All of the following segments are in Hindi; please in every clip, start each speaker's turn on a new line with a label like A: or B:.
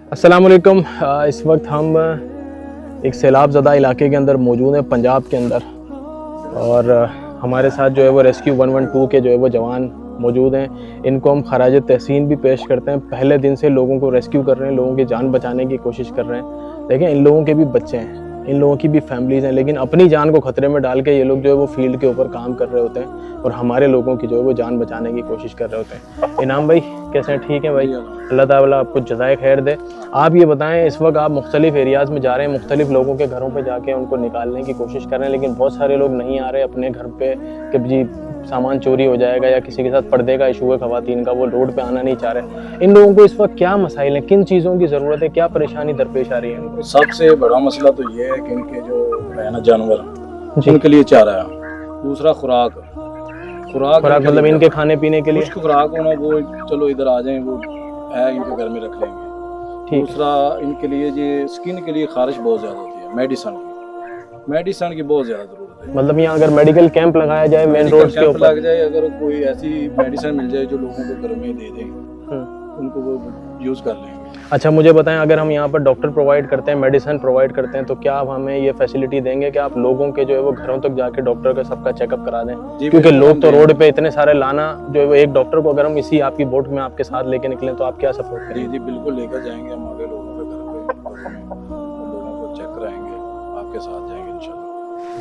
A: अस्सलाम वालेकुम। इस वक्त हम एक सैलाब ज़दा इलाके के अंदर मौजूद हैं, पंजाब के अंदर, और हमारे साथ जो है वो रेस्क्यू 112 के जो है वो जवान मौजूद हैं। इनको हम खराज तहसीन भी पेश करते हैं। पहले दिन से लोगों को रेस्क्यू कर रहे हैं, लोगों की जान बचाने की कोशिश कर रहे हैं। देखें, इन लोगों के भी बच्चे हैं, इन लोगों की भी फैमिलीज़ हैं, लेकिन अपनी जान को ख़तरे में डाल के ये लोग जो है वो फील्ड के ऊपर काम कर रहे होते हैं और हमारे लोगों की जो है वो जान बचाने की कोशिश कर रहे होते हैं। इनाम भाई कैसे हैं? ठीक है भाई, अल्लाह ताला आपको जज़ाए खैर दे। आप ये बताएं, इस वक्त आप मुख्तलिफ एरियाज़ में जा रहे हैं, मुख्तलिफ लोगों के घरों पे जाके उनको निकालने की कोशिश कर रहे हैं, लेकिन बहुत सारे लोग नहीं आ रहे अपने घर पे कि जी सामान चोरी हो जाएगा या किसी के साथ पर्दे का इशू है ख़वातीन का, वो रोड पे आना नहीं चाह रहे। इन लोगों को इस वक्त क्या मसाइल हैं, किन चीज़ों की ज़रूरत है, क्या परेशानी दरपेश आ रही है इनको?
B: सबसे बड़ा मसला तो ये है कि इनके जो है ना जानवर, उनके लिए चारा है। दूसरा खुराक
A: मतलब इनके खाने पीने के लिए
B: खुराक होना, वो चलो इधर आ जाएं, वो है इनके घर में रख लेंगे। दूसरा इनके लिए ये स्किन के लिए खारिश बहुत ज़्यादा होती है, मेडिसन की बहुत ज़्यादा ज़रूरत है।
A: मतलब यहाँ अगर मेडिकल कैंप लगाया जाए, मेन रोड के ऊपर
B: लग जाए, अगर कोई ऐसी मेडिसिन मिल जाए जो लोगों को घर में दे दें, उनको वो यूज़ कर लेंगे।
A: अच्छा, मुझे बताएं, अगर हम यहाँ पर डॉक्टर प्रोवाइड करते हैं, मेडिसिन प्रोवाइड करते हैं, तो क्या आप हमें ये फैसिलिटी देंगे कि आप लोगों के जो है वो घरों तक जाके डॉक्टर का सबका चेकअप करा दें? क्योंकि लोग तो रोड पे इतने सारे लाना जो है वो, एक डॉक्टर को अगर हम इसी आपकी बोट में आपके साथ लेके निकलें तो आप क्या सपोर्ट करेंगे?
B: जी बिल्कुल लेकर जाएंगे हम आगे लोगों के घर पे, लोगों को चेक कराएंगे, आपके साथ जाएंगे इंशाल्लाह।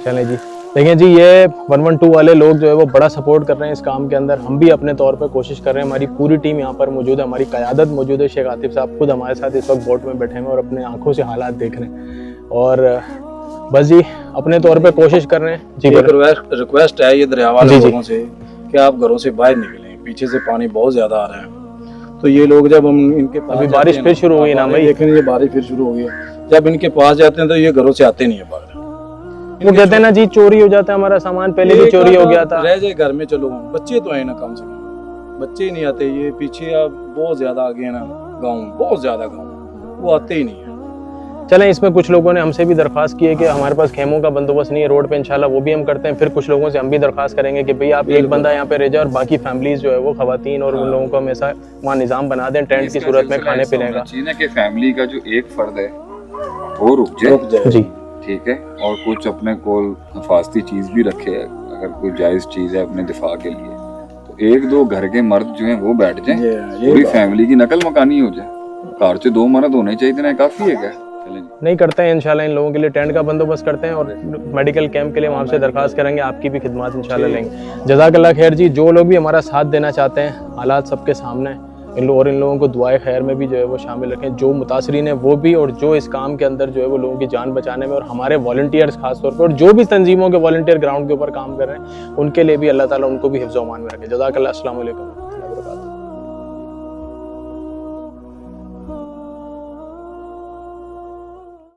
A: चलें जी। देखें जी, ये 112 वाले लोग जो है वो बड़ा सपोर्ट कर रहे हैं इस काम के अंदर। हम भी अपने तौर पे कोशिश कर रहे हैं, हमारी पूरी टीम यहाँ पर मौजूद है, हमारी क़यादत मौजूद है। शेख आतिफ साहब खुद हमारे साथ इस वक्त बोट में बैठे हैं और अपने आंखों से हालात देख रहे हैं, और बस जी अपने तौर पे कोशिश कर रहे हैं। जी
B: रिक्वेस्ट है ये दरिया वाले लोगों से कि आप घरों से बाहर निकलें, पीछे से पानी बहुत ज़्यादा आ रहा है। तो ये लोग जब हम इनके पास,
A: अभी बारिश फिर शुरू हुई ना भाई,
B: देखें ये बारिश फिर शुरू हो गई है, जब इनके पास जाते हैं तो ये घरों से आते नहीं है बाहर।
A: वो कहते हैं ना जी, चोरी हो जाता है हमारा सामान, पहले भी चोरी हो गया था।
B: रह जाए घर में, चलो बच्चे तो है ना, कम से कम बच्चे ही नहीं आते। ये पीछे अब बहुत ज्यादा आगे है ना, गाँव बहुत ज्यादा गाँव, वो आते ही नहीं है।
A: चलें, इसमें कुछ लोगों ने हमसे भी दरख्वास्त की है कि हमारे पास खेमों का बंदोबस्त नहीं है रोड पे, इंशाल्लाह वो भी हम करते हैं। फिर कुछ लोगों से हम भी दरख्वास्त करेंगे कि भाई आप एक बंदा यहाँ पे रह जाए और बाकी फैमिलीज जो है वो खवातीन और उन लोगों को हमेशा वहाँ निज़ाम बना दें टेंट की सूरत में खाने पीने का।
C: कि फैमिली का जो एक फर्द है वो रुक जाए
A: जी,
C: ठीक है, और कुछ अपने कोल हिफाजती चीज़ भी रखे, अगर कोई जायज़ चीज़ है अपने दिफा के लिए, तो एक दो घर के मर्द जो हैं वो बैठ जाएं, पूरी फैमिली की नकल मकानी हो जाए। कार से 2 मर्द होने चाहिए, इतना काफ़ी है क्या?
A: नहीं करते हैं इंशाल्लाह, इन लोगों के लिए टेंट का बंदोबस्त करते हैं और मेडिकल कैंप के लिए वहाँ से दरख्वास्त करेंगे, आपकी भी खिदमत इंशाल्लाह लेंगे। जज़ाकल्लाह खैर जी। जो लोग भी हमारा साथ देना चाहते हैं, हालात सबके सामने हैं, इन लोगों को दुआए खैर में भी जो है वो शामिल रखें, जो मुतासरीन है वो भी, और जो इस काम के अंदर जो है वो लोगों की जान बचाने में, और हमारे वॉलंटियर्स खास तौर पर, और जो भी तंजीमों के वॉलंटियर ग्राउंड के ऊपर काम कर रहे हैं, उनके लिए भी अल्लाह ताला उनको भी हिफ्ज़-ओ-अमान में रखे। जज़ाकल्लाह, अस्सलाम वालेकुम।